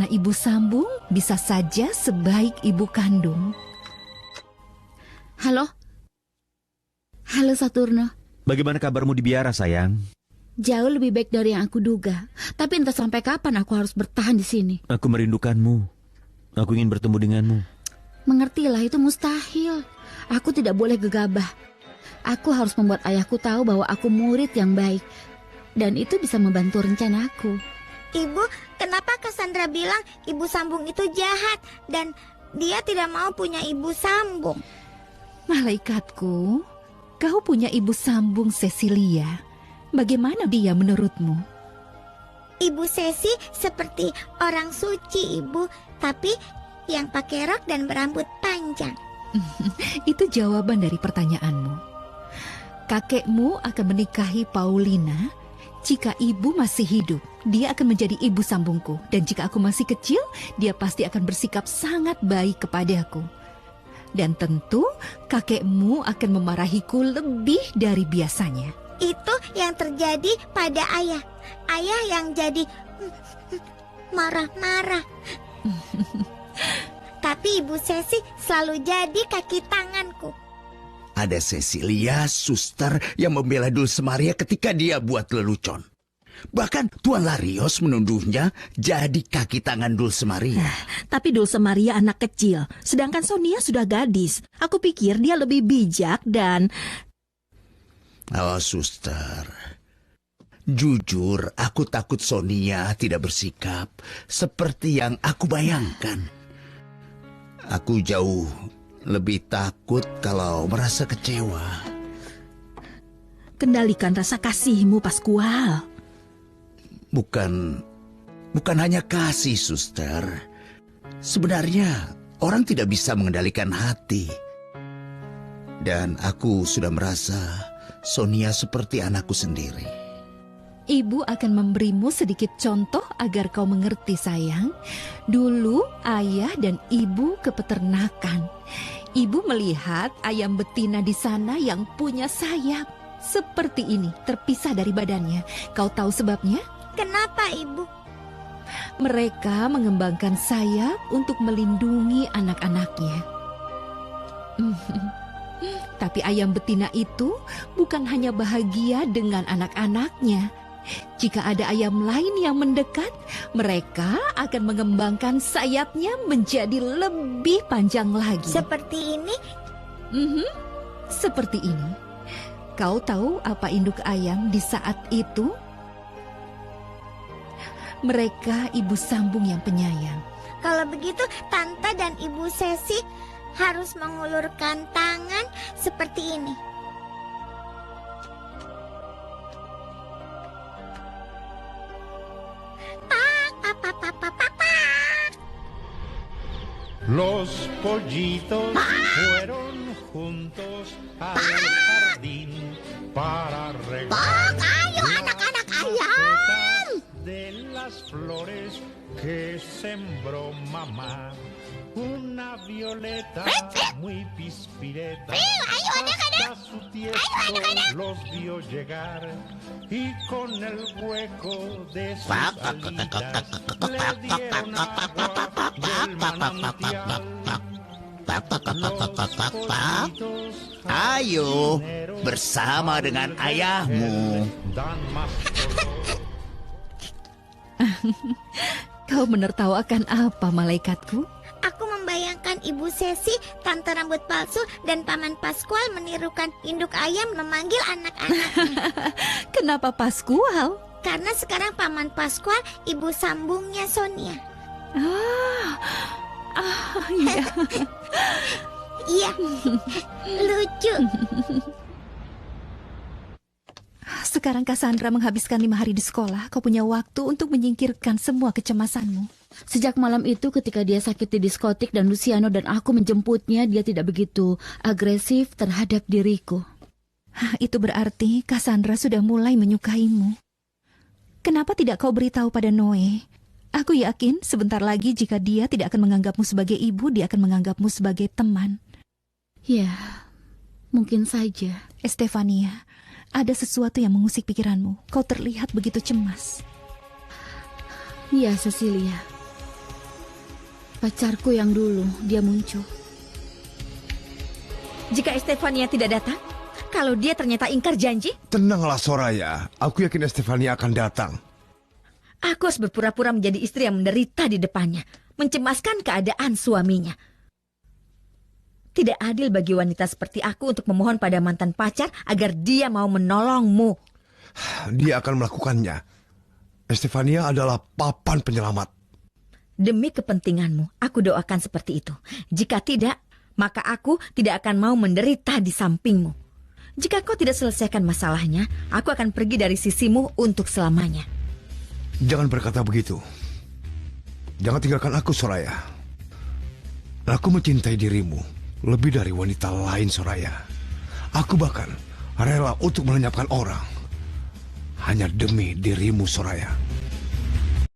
ibu sambung bisa saja sebaik ibu kandung. Halo? Halo Saturno. Bagaimana kabarmu di biara, sayang? Jauh lebih baik dari yang aku duga. Tapi entah sampai kapan aku harus bertahan di sini. Aku merindukanmu. Aku ingin bertemu denganmu. Mengertilah, itu mustahil. Aku tidak boleh gegabah. Aku harus membuat ayahku tahu bahwa aku murid yang baik. Dan itu bisa membantu rencanaku. Ibu, kenapa Cassandra bilang ibu sambung itu jahat dan dia tidak mau punya ibu sambung? Malaikatku, kau punya ibu sambung Cecilia. Bagaimana dia menurutmu? Ibu Sesi seperti orang suci, Ibu, tapi yang pakai rok dan berambut panjang. Itu jawaban dari pertanyaanmu. Kakekmu akan menikahi Paulina. Jika ibu masih hidup, dia akan menjadi ibu sambungku. Dan jika aku masih kecil, dia pasti akan bersikap sangat baik kepadaku. Dan tentu kakekmu akan memarahiku lebih dari biasanya. Itu yang terjadi pada ayah. Ayah yang jadi marah-marah. Tapi Ibu Sesi selalu jadi kaki tanganku. Ada Cecilia, suster yang membela Dulce Maria ketika dia buat lelucon. Bahkan Tuan Larios menuduhnya jadi kaki tangan Dulce Maria. Tapi Dulce Maria anak kecil, sedangkan Sonia sudah gadis. Aku pikir dia lebih bijak dan... Oh, suster. Jujur, aku takut Sonia tidak bersikap seperti yang aku bayangkan. Aku jauh lebih takut kalau merasa kecewa. Kendalikan rasa kasihmu, Pascual. Bukan hanya kasih, suster. Sebenarnya orang tidak bisa mengendalikan hati. Dan aku sudah merasa Sonia seperti anakku sendiri. Ibu akan memberimu sedikit contoh agar kau mengerti, sayang. Dulu ayah dan ibu ke peternakan. Ibu melihat ayam betina di sana yang punya sayap. Seperti ini, terpisah dari badannya. Kau tahu sebabnya? Kenapa, Ibu? Mereka mengembangkan sayap untuk melindungi anak-anaknya. Tapi ayam betina itu bukan hanya bahagia dengan anak-anaknya. Jika ada ayam lain yang mendekat, mereka akan mengembangkan sayapnya menjadi lebih panjang lagi. Seperti ini? Seperti ini. Kau tahu apa induk ayam di saat itu? Mereka ibu sambung yang penyayang. Kalau begitu, Tante dan Ibu Sesi harus mengulurkan tangan seperti ini. Los pollitos fueron juntos al jardín para regar las macetas de las flores que sembró mamá. Una violeta muy pispireta hasta su tiesto los vio llegar y con el hueco de sus alitas le dieron agua del manantial. Ayo, bersama dengan ayahmu. Kau menertawakan apa, malaikatku? Aku membayangkan Ibu Sesi, Tante Rambut Palsu, dan Paman Pascual menirukan induk ayam memanggil anak-anaknya. Kenapa Pascual? Karena sekarang Paman Pascual ibu sambungnya Sonia. Iya. Iya, lucu. Sekarang Cassandra menghabiskan 5 hari di sekolah. Kau punya waktu untuk menyingkirkan semua kecemasanmu. Sejak malam itu ketika dia sakit di diskotik dan Luciano dan aku menjemputnya, dia tidak begitu agresif terhadap diriku. Itu berarti Cassandra sudah mulai menyukaimu. Kenapa tidak kau beritahu pada Noe? Aku yakin sebentar lagi jika dia tidak akan menganggapmu sebagai ibu, dia akan menganggapmu sebagai teman. Ya, mungkin saja. Estefania, ada sesuatu yang mengusik pikiranmu. Kau terlihat begitu cemas. Ya, Cecilia. Pacarku yang dulu, dia muncul. Jika Estefania tidak datang, kalau dia ternyata ingkar janji, Tenanglah Soraya, aku yakin Estefania akan datang. aku harus berpura-pura menjadi istri yang menderita di depannya, mencemaskan keadaan suaminya. Tidak adil bagi wanita seperti aku untuk memohon pada mantan pacar agar dia mau menolongmu. Dia akan melakukannya. Estefania adalah papan penyelamat. Demi kepentinganmu, aku doakan seperti itu. Jika tidak, maka aku tidak akan mau menderita di sampingmu. Jika kau tidak selesaikan masalahnya, aku akan pergi dari sisimu untuk selamanya. Jangan berkata begitu. Jangan tinggalkan aku, Soraya. Aku mencintai dirimu lebih dari wanita lain, Soraya. Aku bahkan rela untuk melenyapkan orang hanya demi dirimu, Soraya.